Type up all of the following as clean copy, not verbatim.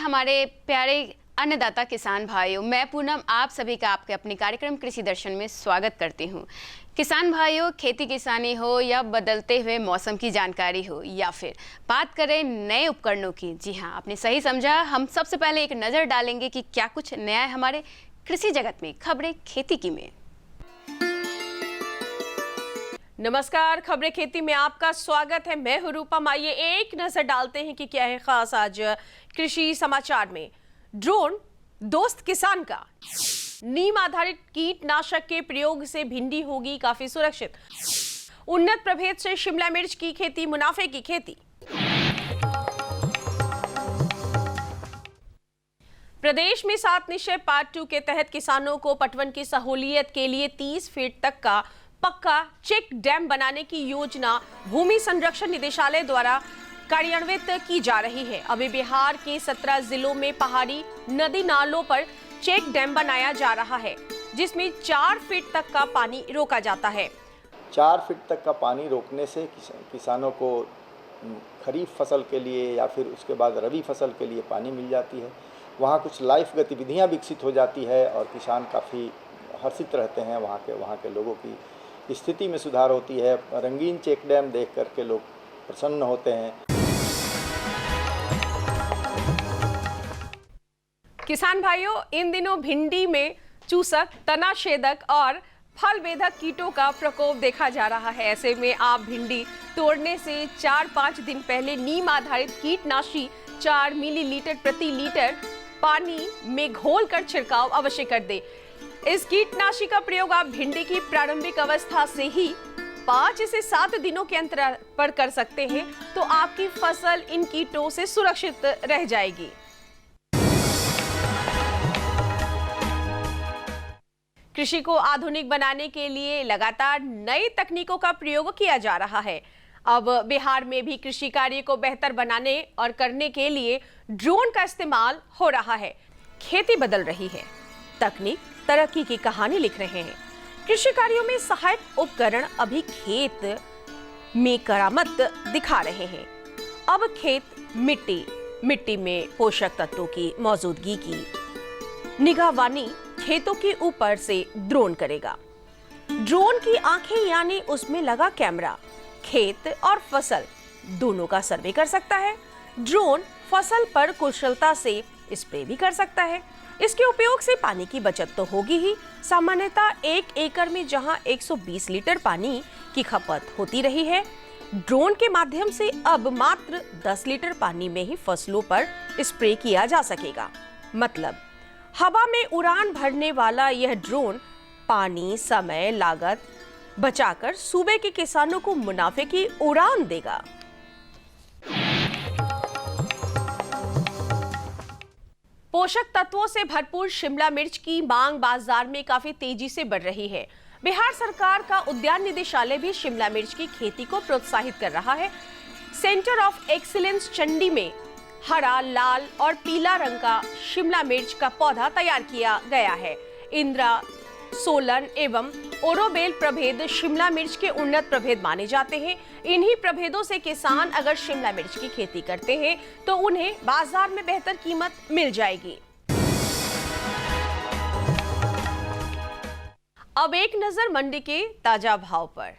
हमारे प्यारे अन्नदाता किसान भाइयों, मैं पूनम आप सभी का आपके अपने कार्यक्रम कृषि दर्शन में स्वागत करती हूं। किसान भाइयों, खेती किसानी हो या बदलते हुए मौसम की जानकारी हो या फिर बात करें नए उपकरणों की, जी हां, आपने सही समझा। हम सबसे पहले एक नज़र डालेंगे कि क्या कुछ नया है हमारे कृषि जगत में। खबरें खेती की में। नमस्कार, खबरें खेती में आपका स्वागत है। मैं हूं रूपम। आइए एक नजर डालते हैं कि क्या है खास आज कृषि समाचार में। ड्रोन दोस्त किसान का, नीम आधारित कीटनाशक के प्रयोग से भिंडी होगी काफी सुरक्षित। उन्नत प्रभेद से शिमला मिर्च की खेती, मुनाफे की खेती। प्रदेश में 7 निश्चय पार्ट 2 के तहत किसानों को पटवन की सहूलियत के लिए 30 फीट तक का पक्का चेक डैम बनाने की योजना भूमि संरक्षण निदेशालय द्वारा कार्यान्वित की जा रही है। अभी बिहार के 17 जिलों में पहाड़ी नदी नालों पर चेक डैम बनाया जा रहा है, जिसमें 4 फीट तक का पानी रोका जाता है। 4 फीट तक का पानी रोकने से किसानों को खरीफ फसल के लिए या फिर उसके बाद रबी फसल के लिए पानी मिल जाती है। वहाँ कुछ लाइफ गतिविधियाँ विकसित हो जाती है और किसान काफ़ी हर्षित रहते हैं। वहाँ के लोगों की स्थिति में सुधार होती है। रंगीन चेक डैम देख करके लोग प्रसन्न होते हैं। किसान भाइयों, इन दिनों भिंडी में चूसक, तनाछेदक और फल वेधक कीटों का प्रकोप देखा जा रहा है। ऐसे में आप भिंडी तोड़ने से 4-5 दिन पहले नीम आधारित कीटनाशी 4 मिलीलीटर प्रति लीटर पानी में घोलकर छिड़काव अवश्य कर दे। इस कीटनाशी का प्रयोग आप भिंडी की प्रारंभिक अवस्था से ही 5 से 7 दिनों के अंतराल पर कर सकते हैं, तो आपकी फसल इन कीटों से सुरक्षित रह जाएगी। कृषि को आधुनिक बनाने के लिए लगातार नई तकनीकों का प्रयोग किया जा रहा है। अब बिहार में भी कृषि कार्य को बेहतर बनाने और करने के लिए ड्रोन का इस्तेमाल हो रहा है। खेती बदल रही है, तकनीक तरक्की की कहानी लिख रहे हैं। कृषि कार्यों में सहायक उपकरण अभी खेत में करामत दिखा रहे हैं। अब खेत मिट्टी में पोषक तत्वों की मौजूदगी की निगरानी खेतों के ऊपर से ड्रोन करेगा। ड्रोन की आंखें यानी उसमें लगा कैमरा खेत और फसल दोनों का सर्वे कर सकता है। ड्रोन फसल पर कुशलता से स्प्रे भी कर सकता है। इसके उपयोग से पानी की बचत तो होगी ही। सामान्यतः 1 एकड़ में जहां 120 लीटर पानी की खपत होती रही है, ड्रोन के माध्यम से अब मात्र 10 लीटर पानी में ही फसलों पर स्प्रे किया जा सकेगा। मतलब हवा में उड़ान भरने वाला यह ड्रोन पानी, समय, लागत बचाकर सूबे के किसानों को मुनाफे की उड़ान देगा। पोषक तत्वों से भरपूर शिमला मिर्च की मांग बाजार में काफी तेजी से बढ़ रही है। बिहार सरकार का उद्यान निदेशालय भी शिमला मिर्च की खेती को प्रोत्साहित कर रहा है। सेंटर ऑफ एक्सीलेंस चंडी में हरा, लाल और पीला रंग का शिमला मिर्च का पौधा तैयार किया गया है। इंद्रा, सोलन एवं ओरोबेल प्रभेद शिमला मिर्च के उन्नत प्रभेद माने जाते हैं। इन्हीं प्रभेदों से किसान अगर शिमला मिर्च की खेती करते हैं तो उन्हें बाजार में बेहतर कीमत मिल जाएगी। अब एक नजर मंडी के ताजा भाव पर।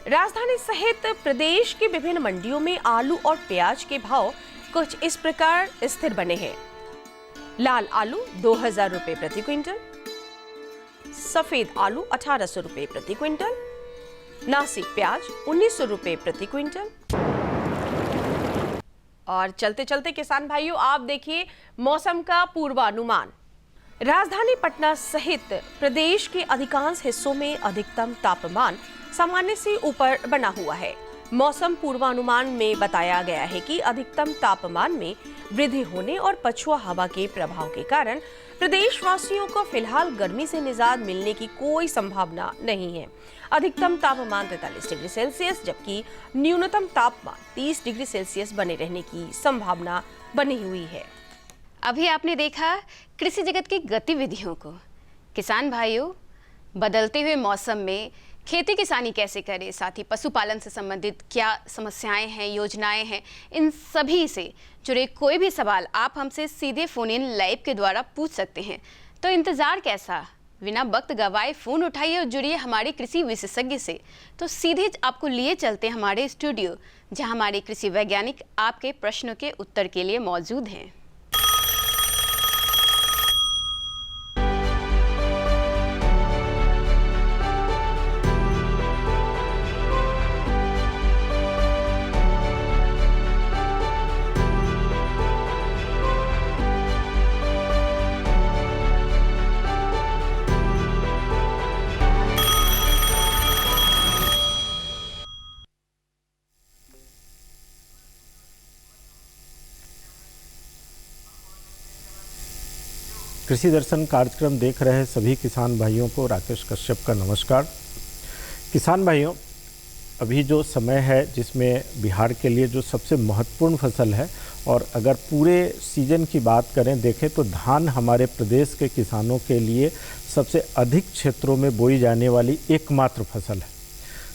राजधानी सहित प्रदेश की विभिन्न मंडियों में आलू और प्याज के भाव कुछ इस प्रकार स्थिर बने हैं। लाल आलू 2000 रुपए प्रति क्विंटल, सफेद आलू 1800 रुपए प्रति क्विंटल, नासिक प्याज 1900 रुपए प्रति क्विंटल। और चलते चलते किसान भाइयों, आप देखिए मौसम का पूर्वानुमान। राजधानी पटना सहित प्रदेश के अधिकांश हिस्सों में अधिकतम तापमान सामान्य से ऊपर बना हुआ है। मौसम पूर्वानुमान में बताया गया है कि अधिकतम तापमान में वृद्धि होने और पछुआ हवा के प्रभाव के कारण प्रदेशवासियों को फिलहाल गर्मी से निजात मिलने की कोई संभावना नहीं है। अधिकतम तापमान 43 डिग्री सेल्सियस जबकि न्यूनतम तापमान 30 डिग्री सेल्सियस बने रहने की संभावना बनी हुई है। अभी आपने देखा कृषि जगत की गतिविधियों को। किसान भाइयों, बदलते हुए मौसम में खेती किसानी कैसे करें, साथ ही पशुपालन से संबंधित क्या समस्याएं हैं, योजनाएं हैं, इन सभी से जुड़े कोई भी सवाल आप हमसे सीधे फोन इन लाइव के द्वारा पूछ सकते हैं। तो इंतजार कैसा, बिना वक्त गवाए फोन उठाइए और जुड़िए हमारे कृषि विशेषज्ञ से। तो सीधे आपको लिए चलते हमारे स्टूडियो, जहां हमारे कृषि वैज्ञानिक आपके प्रश्नों के उत्तर के लिए मौजूद हैं। कृषि दर्शन कार्यक्रम देख रहे सभी किसान भाइयों को राकेश कश्यप का नमस्कार। किसान भाइयों, अभी जो समय है जिसमें बिहार के लिए जो सबसे महत्वपूर्ण फसल है, और अगर पूरे सीजन की बात करें देखें तो धान हमारे प्रदेश के किसानों के लिए सबसे अधिक क्षेत्रों में बोई जाने वाली एकमात्र फसल है।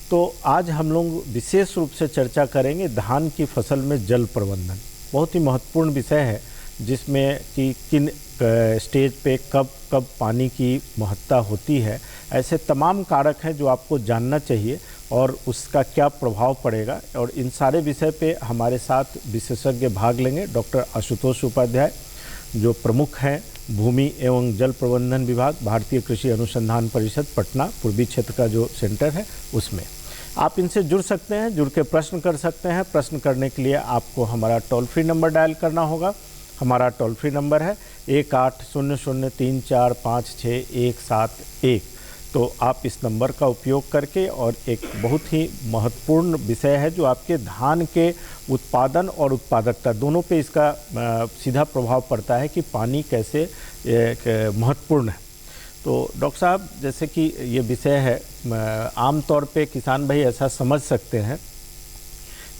तो आज हम लोग विशेष रूप से चर्चा करेंगे धान की फसल में जल प्रबंधन। बहुत ही महत्वपूर्ण विषय है जिसमें कि किन स्टेज पे कब कब पानी की महत्ता होती है, ऐसे तमाम कारक हैं जो आपको जानना चाहिए और उसका क्या प्रभाव पड़ेगा। और इन सारे विषय पे हमारे साथ विशेषज्ञ भाग लेंगे। डॉक्टर आशुतोष उपाध्याय जो प्रमुख हैं भूमि एवं जल प्रबंधन विभाग, भारतीय कृषि अनुसंधान परिषद पटना पूर्वी क्षेत्र का जो सेंटर है उसमें। आप इनसे जुड़ सकते हैं, जुड़ के प्रश्न कर सकते हैं। प्रश्न करने के लिए आपको हमारा टोल फ्री नंबर डायल करना होगा। हमारा टोल फ्री नंबर है 180034566171। तो आप इस नंबर का उपयोग करके, और एक बहुत ही महत्वपूर्ण विषय है जो आपके धान के उत्पादन और उत्पादकता दोनों पे इसका सीधा प्रभाव पड़ता है कि पानी कैसे महत्वपूर्ण है। तो डॉक्टर साहब, जैसे कि ये विषय है, आमतौर पे किसान भाई ऐसा समझ सकते हैं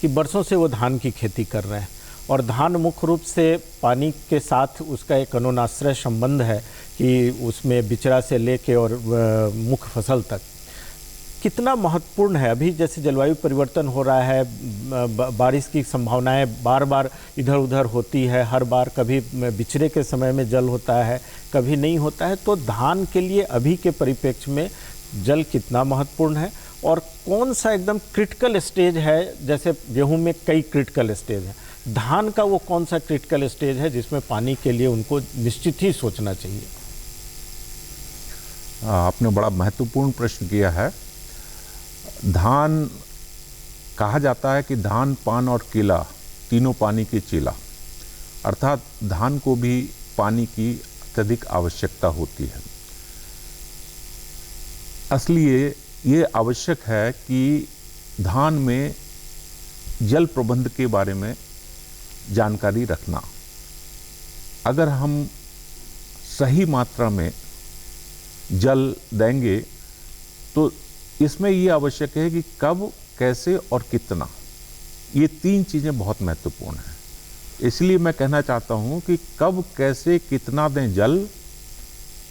कि बरसों से वो धान की खेती कर रहे हैं और धान मुख्य रूप से पानी के साथ उसका एक अनुनाश्रय संबंध है कि उसमें बिचड़ा से लेके और मुख्य फसल तक कितना महत्वपूर्ण है। अभी जैसे जलवायु परिवर्तन हो रहा है, बारिश की संभावनाएं बार बार इधर उधर होती है, हर बार कभी बिचड़े के समय में जल होता है, कभी नहीं होता है। तो धान के लिए अभी के परिप्रेक्ष्य में जल कितना महत्वपूर्ण है और कौन सा एकदम क्रिटिकल स्टेज है? जैसे गेहूं में कई क्रिटिकल स्टेज हैं, धान का वो कौन सा क्रिटिकल स्टेज है जिसमें पानी के लिए उनको निश्चित ही सोचना चाहिए? आपने बड़ा महत्वपूर्ण प्रश्न किया है। धान कहा जाता है कि धान, पान और केला तीनों पानी की चेला, अर्थात धान को भी पानी की अत्यधिक आवश्यकता होती है। इसलिए ये आवश्यक है कि धान में जल प्रबंध के बारे में जानकारी रखना। अगर हम सही मात्रा में जल देंगे तो इसमें ये आवश्यक है कि कब, कैसे और कितना, ये तीन चीज़ें बहुत महत्वपूर्ण हैं। इसलिए मैं कहना चाहता हूँ कि कब, कैसे, कितना दें जल,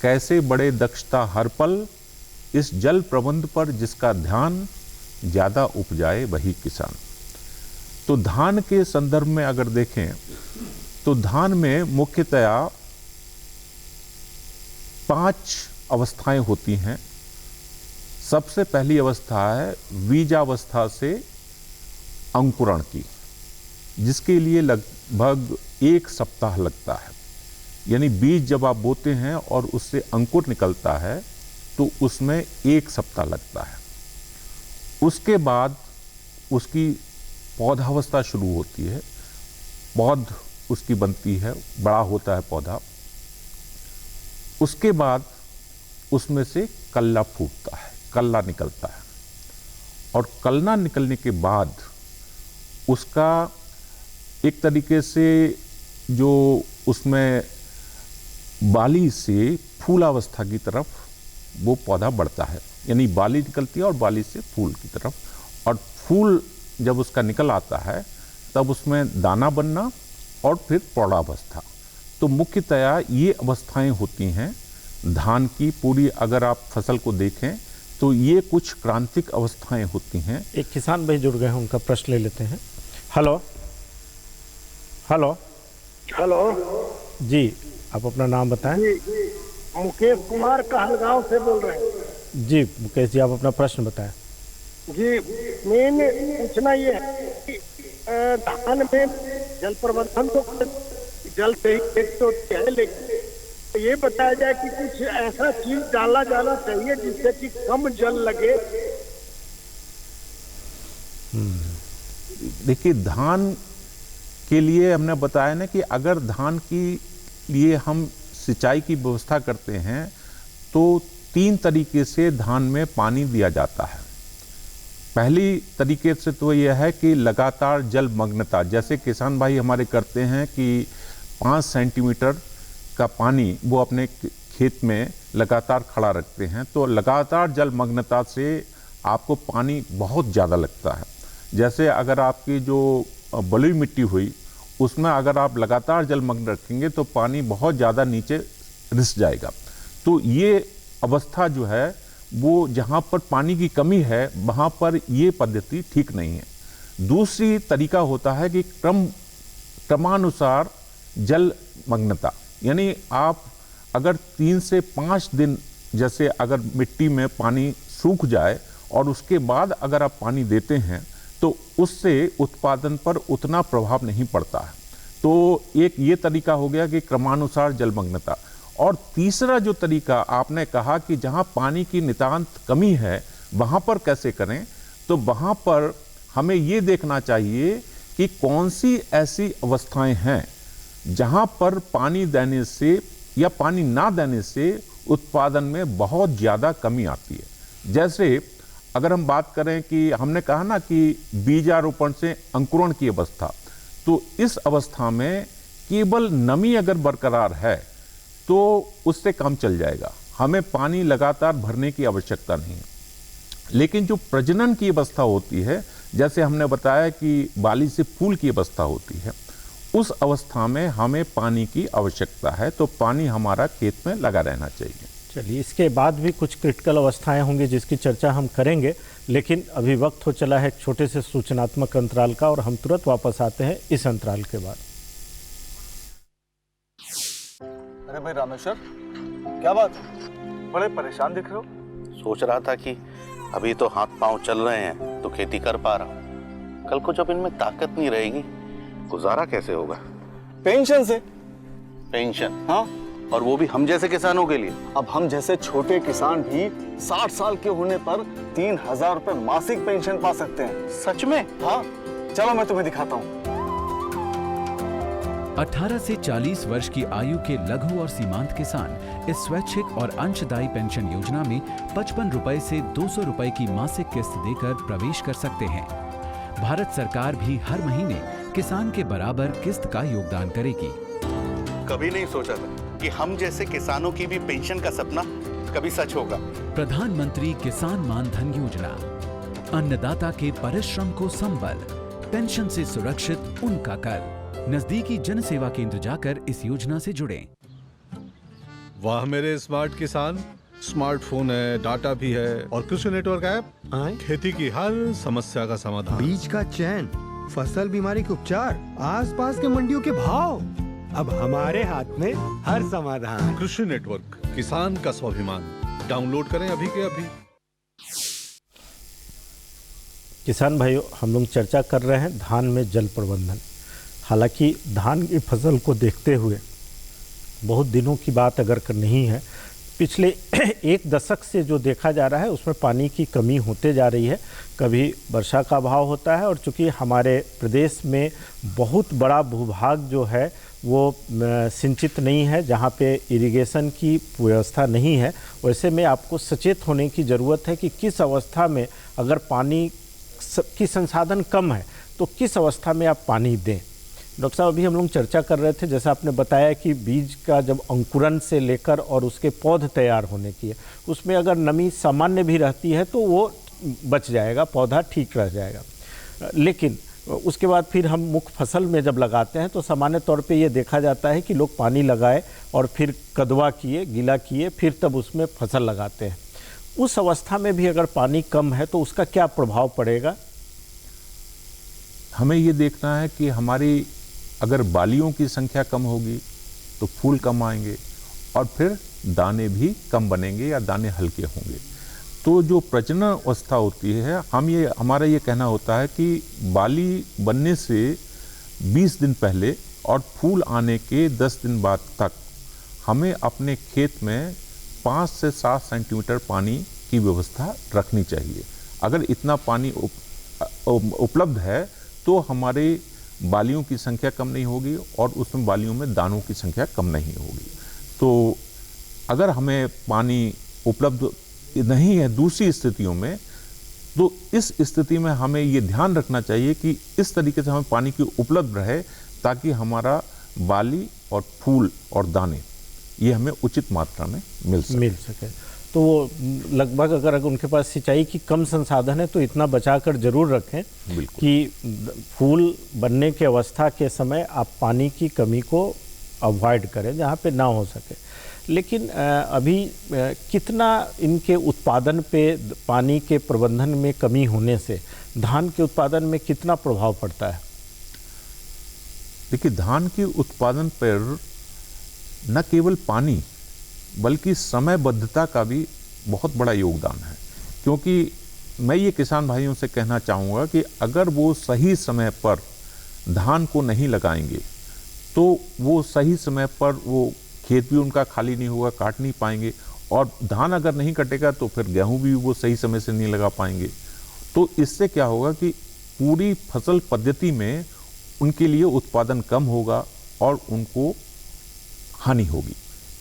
कैसे बढ़े दक्षता हर पल, इस जल प्रबंध पर जिसका ध्यान, ज़्यादा उपजाए वही किसान। तो धान के संदर्भ में अगर देखें तो धान में मुख्यतया 5 अवस्थाएं होती हैं। सबसे पहली अवस्था है बीजावस्था से अंकुरण की, जिसके लिए लगभग 1 सप्ताह लगता है। यानी बीज जब आप बोते हैं और उससे अंकुर निकलता है तो उसमें 1 सप्ताह लगता है। उसके बाद उसकी पौधावस्था शुरू होती है, पौध उसकी बनती है, बड़ा होता है पौधा। उसके बाद उसमें से कल्ला फूटता है, कल्ला निकलता है, और कल्ला निकलने के बाद उसका एक तरीके से जो उसमें बाली से फूलावस्था की तरफ वो पौधा बढ़ता है। यानी बाली निकलती है और बाली से फूल की तरफ, और फूल जब उसका निकल आता है तब उसमें दाना बनना और फिर प्रौढ़ावस्था। तो मुख्यतया ये अवस्थाएं होती हैं धान की। पूरी अगर आप फसल को देखें तो ये कुछ क्रांतिक अवस्थाएं होती हैं। एक किसान भाई जुड़ गए हैं, उनका प्रश्न ले लेते हैं। हेलो हेलो हेलो जी, आप अपना नाम बताएं। जी, मुकेश कुमार कहलगांव से बोल रहे हैं। जी मुकेश जी, आप अपना प्रश्न बताएं। जी, मेन पूछना ये है कि धान में जल प्रबंधन तो जल से ही खेती होती है, लेकिन ये बताया जाए कि कुछ ऐसा चीज डाला जाना चाहिए जिससे कि कम जल लगे। देखिए, धान के लिए हमने बताया ना कि अगर धान की लिए हम सिंचाई की व्यवस्था करते हैं तो 3 तरीके से धान में पानी दिया जाता है। पहली तरीके से तो यह है कि लगातार जलमग्नता, जैसे किसान भाई हमारे करते हैं कि 5 सेंटीमीटर का पानी वो अपने खेत में लगातार खड़ा रखते हैं, तो लगातार जलमग्नता से आपको पानी बहुत ज़्यादा लगता है। जैसे अगर आपकी जो बलुई मिट्टी हुई उसमें अगर आप लगातार जलमग्न रखेंगे तो पानी बहुत ज़्यादा नीचे रिस जाएगा। तो ये अवस्था जो है वो जहाँ पर पानी की कमी है वहाँ पर ये पद्धति ठीक नहीं है। दूसरी तरीका होता है कि क्रमानुसार जलमग्नता, यानी आप अगर 3 से 5 दिन, जैसे अगर मिट्टी में पानी सूख जाए और उसके बाद अगर आप पानी देते हैं तो उससे उत्पादन पर उतना प्रभाव नहीं पड़ता है। तो एक ये तरीका हो गया कि क्रमानुसार जलमग्नता। और तीसरा जो तरीका आपने कहा कि जहाँ पानी की नितांत कमी है वहाँ पर कैसे करें, तो वहाँ पर हमें ये देखना चाहिए कि कौन सी ऐसी अवस्थाएं हैं जहाँ पर पानी देने से या पानी ना देने से उत्पादन में बहुत ज़्यादा कमी आती है। जैसे अगर हम बात करें कि हमने कहा ना कि बीजारोपण से अंकुरण की अवस्था, तो इस अवस्था में केवल नमी अगर बरकरार है तो उससे काम चल जाएगा, हमें पानी लगातार भरने की आवश्यकता नहीं है। लेकिन जो प्रजनन की अवस्था होती है, जैसे हमने बताया कि बाली से फूल की अवस्था होती है, उस अवस्था में हमें पानी की आवश्यकता है, तो पानी हमारा खेत में लगा रहना चाहिए। चलिए, इसके बाद भी कुछ क्रिटिकल अवस्थाएं होंगी जिसकी चर्चा हम करेंगे, लेकिन अभी वक्त हो चला है एक छोटे से सूचनात्मक अंतराल का और हम तुरंत वापस आते हैं इस अंतराल के बाद। अरे भाई रामेश्वर, क्या बात है? बड़े परेशान दिख रहे हो। सोच रहा था कि अभी तो हाथ पांव चल रहे हैं तो खेती कर पा रहा हूँ, कल को जब इनमें ताकत नहीं रहेगी गुजारा कैसे होगा? पेंशन से। पेंशन? हाँ, और वो भी हम जैसे किसानों के लिए। अब हम जैसे छोटे किसान भी 60 साल के होने पर 3000 रुपए मासिक पेंशन पा सकते हैं। सच में? हाँ, चलो मैं तुम्हें दिखाता हूँ। 18 से 40 वर्ष की आयु के लघु और सीमांत किसान इस स्वैच्छिक और अंशदायी पेंशन योजना में 55 रुपए से 200 रुपए की मासिक किस्त देकर प्रवेश कर सकते हैं। भारत सरकार भी हर महीने किसान के बराबर किस्त का योगदान करेगी। कभी नहीं सोचा था कि हम जैसे किसानों की भी पेंशन का सपना कभी सच होगा। प्रधानमंत्री किसान मान धन योजना, अन्नदाता के परिश्रम को संबल, पेंशन से सुरक्षित उनका कर। नजदीकी जन सेवा केंद्र जाकर इस योजना से जुड़ें। वाह मेरे स्मार्ट किसान, स्मार्टफोन है, डाटा भी है और कृषि नेटवर्क ऐप खेती की हर समस्या का समाधान। बीज का चयन, फसल बीमारी के उपचार, आसपास के मंडियों के भाव, अब हमारे हाथ में हर समाधान। कृषि नेटवर्क, किसान का स्वाभिमान। डाउनलोड करें अभी के अभी। किसान भाइयों, हम लोग चर्चा कर रहे हैं धान में जल प्रबंधन। हालांकि धान की फसल को देखते हुए बहुत दिनों की बात अगर नहीं है, पिछले 1 दशक से जो देखा जा रहा है उसमें पानी की कमी होते जा रही है। कभी वर्षा का अभाव होता है और चूँकि हमारे प्रदेश में बहुत बड़ा भूभाग जो है वो सिंचित नहीं है, जहाँ पे इरिगेशन की व्यवस्था नहीं है, वैसे में आपको सचेत होने की ज़रूरत है कि किस अवस्था में अगर पानी की संसाधन कम है तो किस अवस्था में आप पानी दें। डॉक्टर साहब, अभी हम लोग चर्चा कर रहे थे, जैसा आपने बताया कि बीज का जब अंकुरन से लेकर और उसके पौध तैयार होने की है, उसमें अगर नमी सामान्य भी रहती है तो वो बच जाएगा, पौधा ठीक रह जाएगा। लेकिन उसके बाद फिर हम मुख्य फसल में जब लगाते हैं तो सामान्य तौर पे ये देखा जाता है कि लोग पानी लगाए और फिर कदवा किए, गीला किए, फिर तब उसमें फसल लगाते हैं। उस अवस्था में भी अगर पानी कम है तो उसका क्या प्रभाव पड़ेगा? हमें ये देखना है कि हमारी अगर बालियों की संख्या कम होगी तो फूल कम आएंगे और फिर दाने भी कम बनेंगे या दाने हल्के होंगे। तो जो प्रजनन अवस्था होती है, हमारा ये कहना होता है कि बाली बनने से 20 दिन पहले और फूल आने के 10 दिन बाद तक हमें अपने खेत में 5 से 7 सेंटीमीटर पानी की व्यवस्था रखनी चाहिए। अगर इतना पानी उपलब्ध है तो हमारे बालियों की संख्या कम नहीं होगी और उसमें बालियों में दानों की संख्या कम नहीं होगी। तो अगर हमें पानी उपलब्ध नहीं है दूसरी स्थितियों में, तो इस स्थिति में हमें ये ध्यान रखना चाहिए कि इस तरीके से हमें पानी की उपलब्ध रहे ताकि हमारा बाली और फूल और दाने ये हमें उचित मात्रा में मिल सके। तो वो लगभग अगर उनके पास सिंचाई की कम संसाधन है तो इतना बचाकर जरूर रखें कि फूल बनने की अवस्था के समय आप पानी की कमी को अवॉइड करें जहाँ पे ना हो सके। लेकिन अभी कितना इनके उत्पादन पे पानी के प्रबंधन में कमी होने से धान के उत्पादन में कितना प्रभाव पड़ता है? देखिए, धान के उत्पादन पर न केवल पानी बल्कि समयबद्धता का भी बहुत बड़ा योगदान है। क्योंकि मैं ये किसान भाइयों से कहना चाहूँगा कि अगर वो सही समय पर धान को नहीं लगाएंगे तो वो सही समय पर वो खेत भी उनका खाली नहीं होगा, काट नहीं पाएंगे, और धान अगर नहीं कटेगा तो फिर गेहूं भी वो सही समय से नहीं लगा पाएंगे। तो इससे क्या होगा कि पूरी फसल पद्धति में उनके लिए उत्पादन कम होगा और उनको हानि होगी।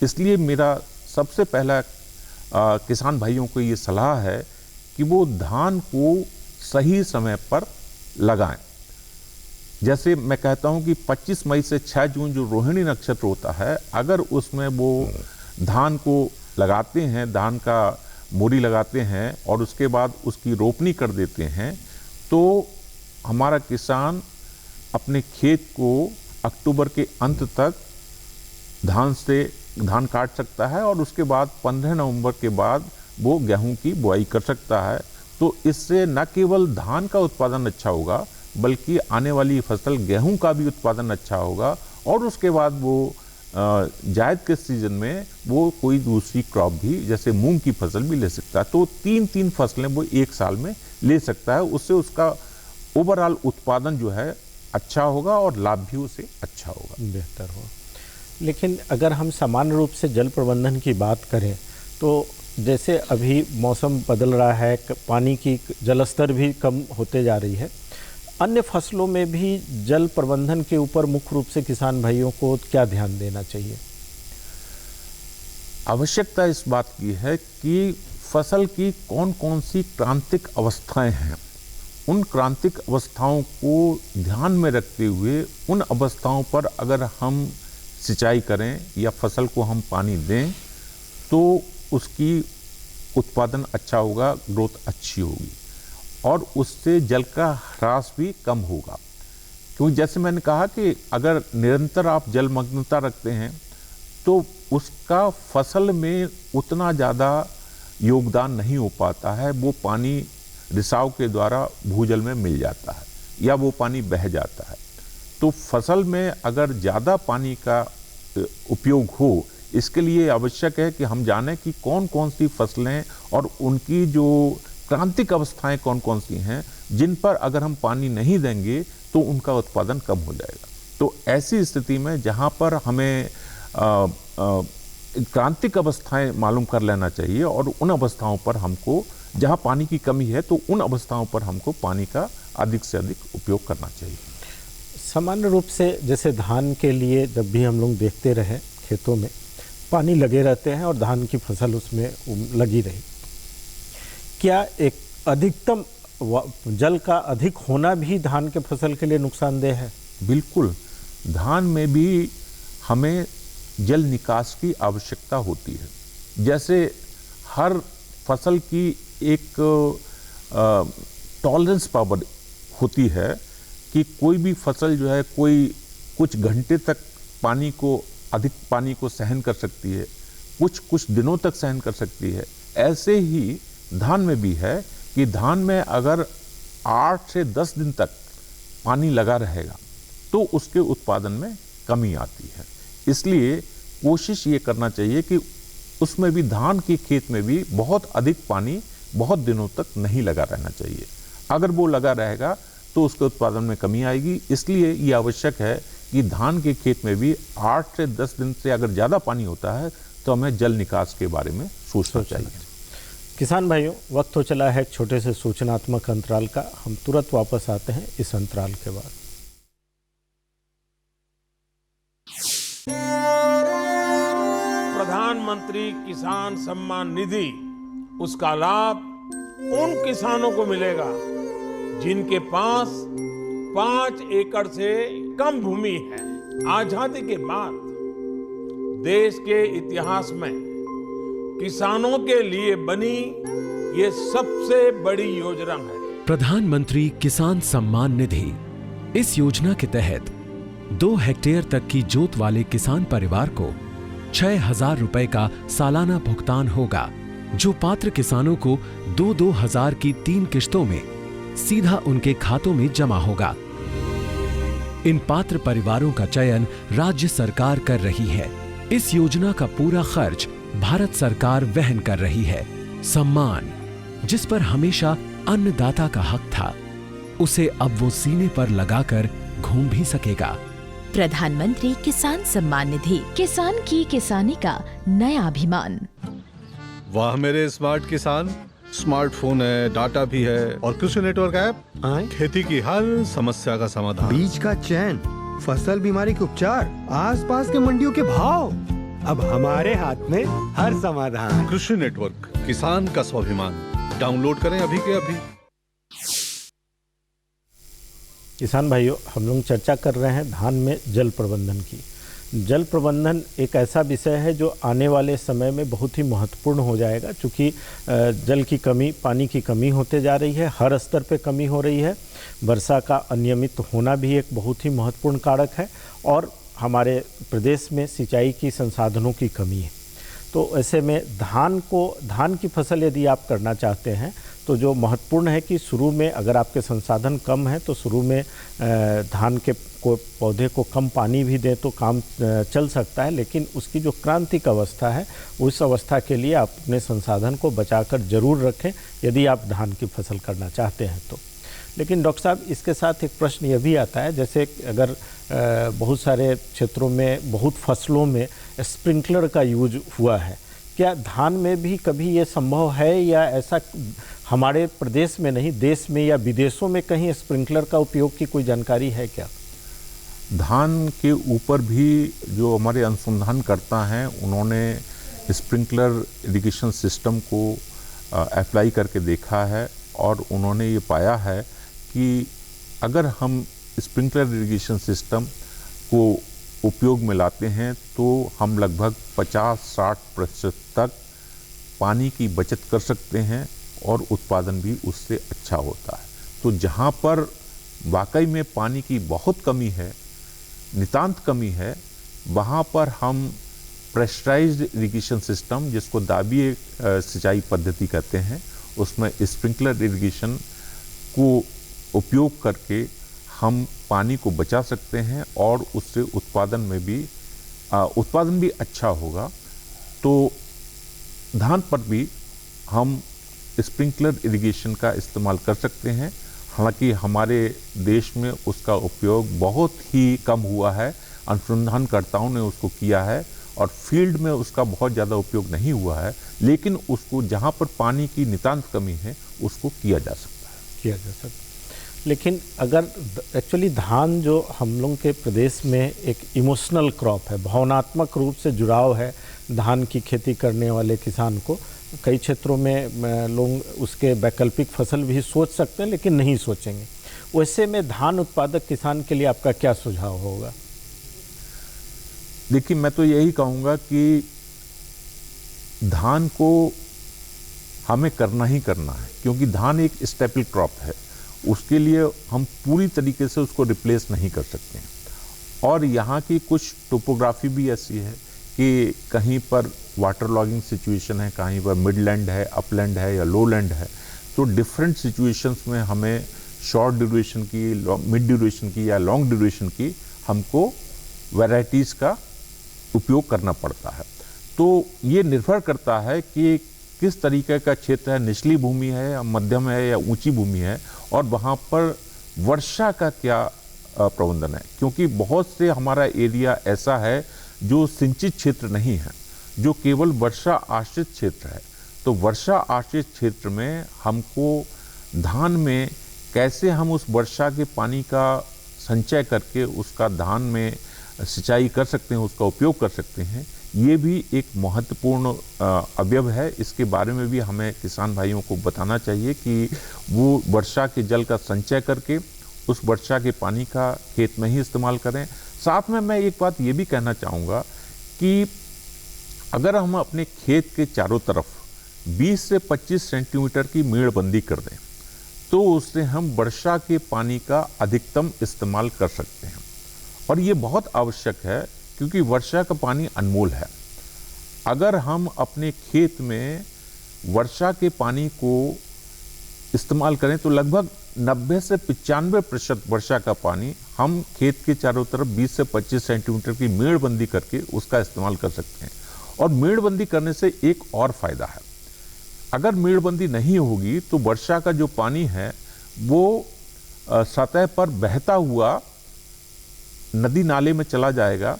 इसलिए मेरा सबसे पहला किसान भाइयों को ये सलाह है कि वो धान को सही समय पर लगाएं। जैसे मैं कहता हूं कि 25 मई से 6 जून जो रोहिणी नक्षत्र होता है, अगर उसमें वो धान को लगाते हैं, धान का मोरी लगाते हैं और उसके बाद उसकी रोपनी कर देते हैं, तो हमारा किसान अपने खेत को अक्टूबर के अंत तक धान काट सकता है और उसके बाद 15 नवंबर के बाद वो गेहूं की बुआई कर सकता है। तो इससे न केवल धान का उत्पादन अच्छा होगा बल्कि आने वाली फसल गेहूं का भी उत्पादन अच्छा होगा और उसके बाद वो जायद के सीजन में वो कोई दूसरी क्रॉप भी जैसे मूंग की फसल भी ले सकता है। तो 3 फसलें वो एक साल में ले सकता है। उससे उसका ओवरऑल उत्पादन जो है अच्छा होगा और लाभ भी उसे अच्छा होगा, बेहतर होगा। लेकिन अगर हम सामान्य रूप से जल प्रबंधन की बात करें तो जैसे अभी मौसम बदल रहा है, पानी की जलस्तर भी कम होते जा रही है, अन्य फसलों में भी जल प्रबंधन के ऊपर मुख्य रूप से किसान भाइयों को क्या ध्यान देना चाहिए? आवश्यकता इस बात की है कि फसल की कौन कौन सी क्रांतिक अवस्थाएं हैं, उन क्रांतिक अवस्थाओं को ध्यान में रखते हुए उन अवस्थाओं पर अगर हम सिंचाई करें या फसल को हम पानी दें तो उसकी उत्पादन अच्छा होगा, ग्रोथ अच्छी होगी और उससे जल का ह्रास भी कम होगा। क्योंकि जैसे मैंने कहा कि अगर निरंतर आप जलमग्नता रखते हैं तो उसका फसल में उतना ज़्यादा योगदान नहीं हो पाता है, वो पानी रिसाव के द्वारा भूजल में मिल जाता है या वो पानी बह जाता है। तो फसल में अगर ज़्यादा पानी का उपयोग हो, इसके लिए आवश्यक है कि हम जानें कि कौन कौन सी फसलें और उनकी जो क्रांतिक अवस्थाएं कौन कौन सी हैं जिन पर अगर हम पानी नहीं देंगे तो उनका उत्पादन कम हो जाएगा। तो ऐसी स्थिति में जहां पर हमें क्रांतिक अवस्थाएं मालूम कर लेना चाहिए और उन अवस्थाओं पर हमको जहां पानी की कमी है तो उन अवस्थाओं पर हमको पानी का अधिक से अधिक उपयोग करना चाहिए। सामान्य रूप से जैसे धान के लिए जब भी हम लोग देखते रहे खेतों में पानी लगे रहते हैं और धान की फसल उसमें लगी रही, क्या एक अधिकतम जल का अधिक होना भी धान के फसल के लिए नुकसानदेह है? बिल्कुल, धान में भी हमें जल निकास की आवश्यकता होती है। जैसे हर फसल की एक टॉलरेंस पावर होती है कि कोई भी फसल जो है कोई कुछ घंटे तक अधिक पानी को सहन कर सकती है, कुछ दिनों तक सहन कर सकती है। ऐसे ही धान में भी है कि धान में अगर 8 से 10 दिन तक पानी लगा रहेगा तो उसके उत्पादन में कमी आती है। इसलिए कोशिश ये करना चाहिए कि उसमें भी, धान के खेत में भी बहुत अधिक पानी बहुत दिनों तक नहीं लगा रहना चाहिए। अगर वो लगा रहेगा तो उसके उत्पादन में कमी आएगी। इसलिए ये आवश्यक है कि धान के खेत में भी 8 से 10 दिन से अगर ज़्यादा पानी होता है तो हमें जल निकास के बारे में सोचना चाहिए। किसान भाइयों, वक्त हो चला है एक छोटे से सूचनात्मक अंतराल का। हम तुरंत वापस आते हैं इस अंतराल के बाद। प्रधानमंत्री किसान सम्मान निधि, उसका लाभ उन किसानों को मिलेगा जिनके पास 5 एकड़ से कम भूमि है। आजादी के बाद देश के इतिहास में किसानों के लिए बनी ये सबसे बड़ी योजना है। प्रधानमंत्री किसान सम्मान निधि। इस योजना के तहत 2 हेक्टेयर तक की जोत वाले किसान परिवार को 6,000 रुपए का सालाना भुगतान होगा, जो पात्र किसानों को 2-2 हजार की 3 किश्तों में सीधा उनके खातों में जमा होगा। इन पात्र परिवारों का चयन राज्य सरकार कर रही है। इस योजना का पूरा खर्च भारत सरकार वहन कर रही है। सम्मान, जिस पर हमेशा अन्नदाता का हक था, उसे अब वो सीने पर लगाकर घूम भी सकेगा। प्रधानमंत्री किसान सम्मान निधि, किसान की किसानी का नया अभिमान। वाह मेरे स्मार्ट किसान, स्मार्टफोन है, डाटा भी है और कृषि नेटवर्क ऐप खेती की हर समस्या का समाधान। बीज का चयन, फसल बीमारी के उपचार, आसपास के मंडियों के भाव, अब हमारे हाथ में हर समाधान। कृषि नेटवर्क, किसान का स्वाभिमान। डाउनलोड करें अभी के अभी। किसान भाइयों, हम लोग चर्चा कर रहे हैं धान में जल प्रबंधन की। जल प्रबंधन एक ऐसा विषय है जो आने वाले समय में बहुत ही महत्वपूर्ण हो जाएगा, क्योंकि जल की कमी, पानी की कमी होते जा रही है, हर स्तर पे कमी हो रही है। वर्षा का अनियमित होना भी एक बहुत ही महत्वपूर्ण कारक है और हमारे प्रदेश में सिंचाई की संसाधनों की कमी है। तो ऐसे में धान की फसल यदि आप करना चाहते हैं तो जो महत्वपूर्ण है कि शुरू में अगर आपके संसाधन कम है तो शुरू में धान के पौधे को कम पानी भी दें तो काम चल सकता है, लेकिन उसकी जो क्रांतिक अवस्था है उस अवस्था के लिए आप अपने संसाधन को बचाकर जरूर रखें यदि आप धान की फसल करना चाहते हैं तो। लेकिन डॉक्टर साहब, इसके साथ एक प्रश्न यह भी आता है, जैसे अगर बहुत सारे क्षेत्रों में, बहुत फसलों में स्प्रिंकलर का यूज हुआ है, क्या धान में भी कभी ये संभव है या ऐसा हमारे प्रदेश में नहीं, देश में या विदेशों में कहीं स्प्रिंकलर का उपयोग की कोई जानकारी है क्या? धान के ऊपर भी जो हमारे अनुसंधानकर्ता हैं उन्होंने स्प्रिंकलर इरिगेशन सिस्टम को अप्लाई करके देखा है और उन्होंने ये पाया है कि अगर हम स्प्रिंकलर इरिगेशन सिस्टम को उपयोग में लाते हैं तो हम लगभग 50-60% तक पानी की बचत कर सकते हैं और उत्पादन भी उससे अच्छा होता है। तो जहाँ पर वाकई में पानी की बहुत कमी है, नितांत कमी है, वहाँ पर हम प्रेशराइज्ड इरिगेशन सिस्टम, जिसको दाबी सिंचाई पद्धति कहते हैं, उसमें स्प्रिंकलर इरिगेशन को उपयोग करके हम पानी को बचा सकते हैं और उससे उत्पादन भी अच्छा होगा। तो धान पर भी हम स्प्रिंकलर इरिगेशन का इस्तेमाल कर सकते हैं। हालांकि हमारे देश में उसका उपयोग बहुत ही कम हुआ है, अनुसंधानकर्ताओं ने उसको किया है और फील्ड में उसका बहुत ज़्यादा उपयोग नहीं हुआ है, लेकिन उसको जहाँ पर पानी की नितांत कमी है उसको किया जा सकता है। लेकिन अगर एक्चुअली धान जो हम लोग के प्रदेश में एक इमोशनल क्रॉप है, भावनात्मक रूप से जुड़ाव है धान की खेती करने वाले किसान को, कई क्षेत्रों में लोग उसके वैकल्पिक फसल भी सोच सकते हैं लेकिन नहीं सोचेंगे। वैसे में धान उत्पादक किसान के लिए आपका क्या सुझाव होगा? देखिए, मैं तो यही कहूँगा कि धान को हमें करना ही करना है, क्योंकि धान एक स्टेपल क्रॉप है, उसके लिए हम पूरी तरीके से उसको रिप्लेस नहीं कर सकते हैं। और यहाँ की कुछ टोपोग्राफी भी ऐसी है कि कहीं पर वाटर लॉगिंग सिचुएशन है, कहीं पर मिडलैंड है, अपलैंड है या लोलैंड है। तो डिफरेंट सिचुएशंस में हमें शॉर्ट ड्यूरेशन की, मिड ड्यूरेशन की या लॉन्ग ड्यूरेशन की हमको वैरायटीज़ का उपयोग करना पड़ता है। तो ये निर्भर करता है कि किस तरीके का क्षेत्र है, निचली भूमि है या मध्यम है या ऊंची भूमि है, और वहाँ पर वर्षा का क्या प्रबंधन है। क्योंकि बहुत से हमारा एरिया ऐसा है जो सिंचित क्षेत्र नहीं है, जो केवल वर्षा आश्रित क्षेत्र है। तो वर्षा आश्रित क्षेत्र में हमको धान में कैसे हम उस वर्षा के पानी का संचय करके उसका धान में सिंचाई कर सकते हैं, उसका उपयोग कर सकते हैं, ये भी एक महत्वपूर्ण अवयव है। इसके बारे में भी हमें किसान भाइयों को बताना चाहिए कि वो वर्षा के जल का संचय करके उस वर्षा के पानी का खेत में ही इस्तेमाल करें। साथ में मैं एक बात ये भी कहना चाहूँगा कि अगर हम अपने खेत के चारों तरफ 20 से 25 सेंटीमीटर की मेड़बंदी कर दें तो उससे हम वर्षा के पानी का अधिकतम इस्तेमाल कर सकते हैं। और ये बहुत आवश्यक है क्योंकि वर्षा का पानी अनमोल है। अगर हम अपने खेत में वर्षा के पानी को इस्तेमाल करें तो लगभग 90 से 95% वर्षा का पानी हम खेत के चारों तरफ 20 से 25 सेंटीमीटर की मेड़बंदी करके उसका इस्तेमाल कर सकते हैं। और मेड़बंदी करने से एक और फायदा है, अगर मेड़बंदी नहीं होगी तो वर्षा का जो पानी है वो सतह पर बहता हुआ नदी नाले में चला जाएगा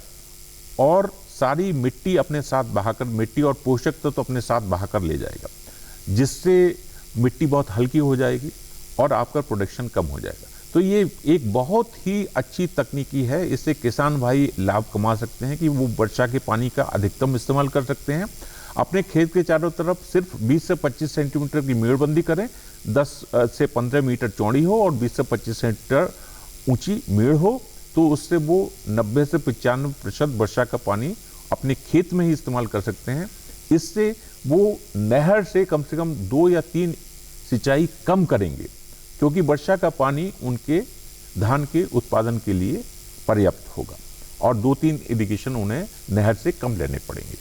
और सारी मिट्टी अपने साथ बहाकर, मिट्टी और पोषक तत्व अपने साथ बहाकर ले जाएगा, जिससे मिट्टी बहुत हल्की हो जाएगी और आपका प्रोडक्शन कम हो जाएगा। तो ये एक बहुत ही अच्छी तकनीकी है, इससे किसान भाई लाभ कमा सकते हैं कि वो वर्षा के पानी का अधिकतम इस्तेमाल कर सकते हैं। अपने खेत के चारों तरफ सिर्फ 20 से 25 सेंटीमीटर की मेड़बंदी करें, 10 से 15 मीटर चौड़ी हो और 20 से 25 सेंटीमीटर ऊंची मेड़ हो, तो उससे वो 90 से 95% वर्षा का पानी अपने खेत में ही इस्तेमाल कर सकते हैं। इससे वो नहर से कम 2 या 3 सिंचाई कम करेंगे क्योंकि वर्षा का पानी उनके धान के उत्पादन के लिए पर्याप्त होगा और 2-3 इरिगेशन उन्हें नहर से कम लेने पड़ेंगे।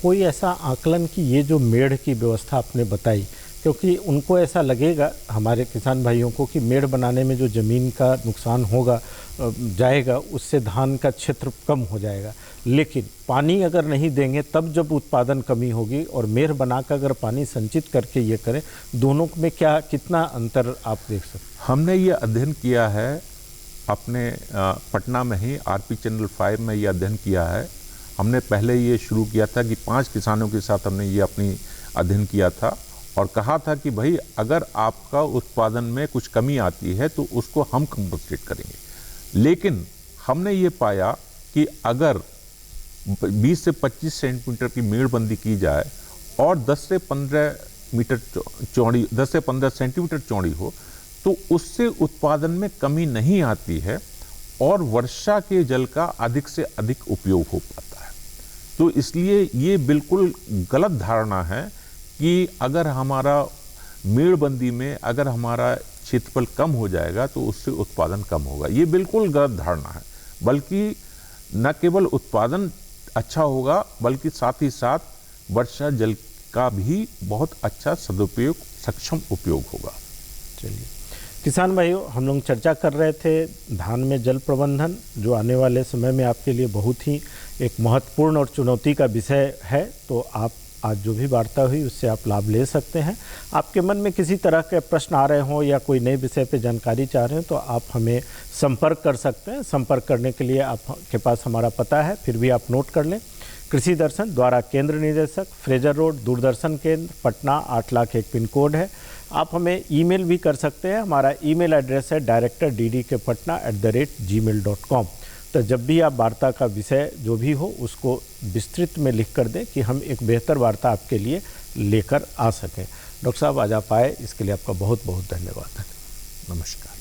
कोई ऐसा आकलन कि ये जो मेड़ की व्यवस्था आपने बताई, क्योंकि उनको ऐसा लगेगा हमारे किसान भाइयों को कि मेड़ बनाने में जो ज़मीन का नुकसान होगा जाएगा उससे धान का क्षेत्र कम हो जाएगा, लेकिन पानी अगर नहीं देंगे तब जब उत्पादन कमी होगी, और मेड़ बनाकर अगर पानी संचित करके ये करें, दोनों में क्या कितना अंतर आप देख सकते हैं? हमने ये अध्ययन किया है अपने पटना में ही, आरपी चैनल 5 में ये अध्ययन किया है। हमने पहले ये शुरू किया था कि 5 किसानों के साथ हमने ये अपनी अध्ययन किया था और कहा था कि भाई अगर आपका उत्पादन में कुछ कमी आती है तो उसको हम कंपनसेट करेंगे। लेकिन हमने ये पाया कि अगर 20 से 25 सेंटीमीटर की मेड़बंदी की जाए और 10 से 15 सेंटीमीटर चौड़ी हो तो उससे उत्पादन में कमी नहीं आती है और वर्षा के जल का अधिक से अधिक उपयोग हो पाता है। तो इसलिए ये बिल्कुल गलत धारणा है कि अगर हमारा मेड़बंदी में अगर हमारा क्षेत्रफल कम हो जाएगा तो उससे उत्पादन कम होगा। ये बिल्कुल गलत धारणा है, बल्कि न केवल उत्पादन अच्छा होगा बल्कि साथ ही साथ वर्षा जल का भी बहुत अच्छा सदुपयोग, सक्षम उपयोग होगा। चलिए किसान भाइयों, हम लोग चर्चा कर रहे थे धान में जल प्रबंधन, जो आने वाले समय में आपके लिए बहुत ही एक महत्वपूर्ण और चुनौती का विषय है। तो आप आज जो भी वार्ता हुई उससे आप लाभ ले सकते हैं। आपके मन में किसी तरह के प्रश्न आ रहे हों या कोई नए विषय पे जानकारी चाह रहे हैं तो आप हमें संपर्क कर सकते हैं। संपर्क करने के लिए आपके पास हमारा पता है, फिर भी आप नोट कर लें। कृषि दर्शन द्वारा केंद्र निदेशक, फ्रेजर रोड, दूरदर्शन केंद्र, पटना 8,01,000 पिन कोड है। आप हमें ईमेल भी कर सकते हैं। हमारा ईमेल एड्रेस है directorddkpatna@gmail.com। तो जब भी आप वार्ता का विषय जो भी हो उसको विस्तृत में लिख कर दें कि हम एक बेहतर वार्ता आपके लिए लेकर आ सकें। डॉक्टर साहब आज आप आए, इसके लिए आपका बहुत बहुत धन्यवाद। नमस्कार।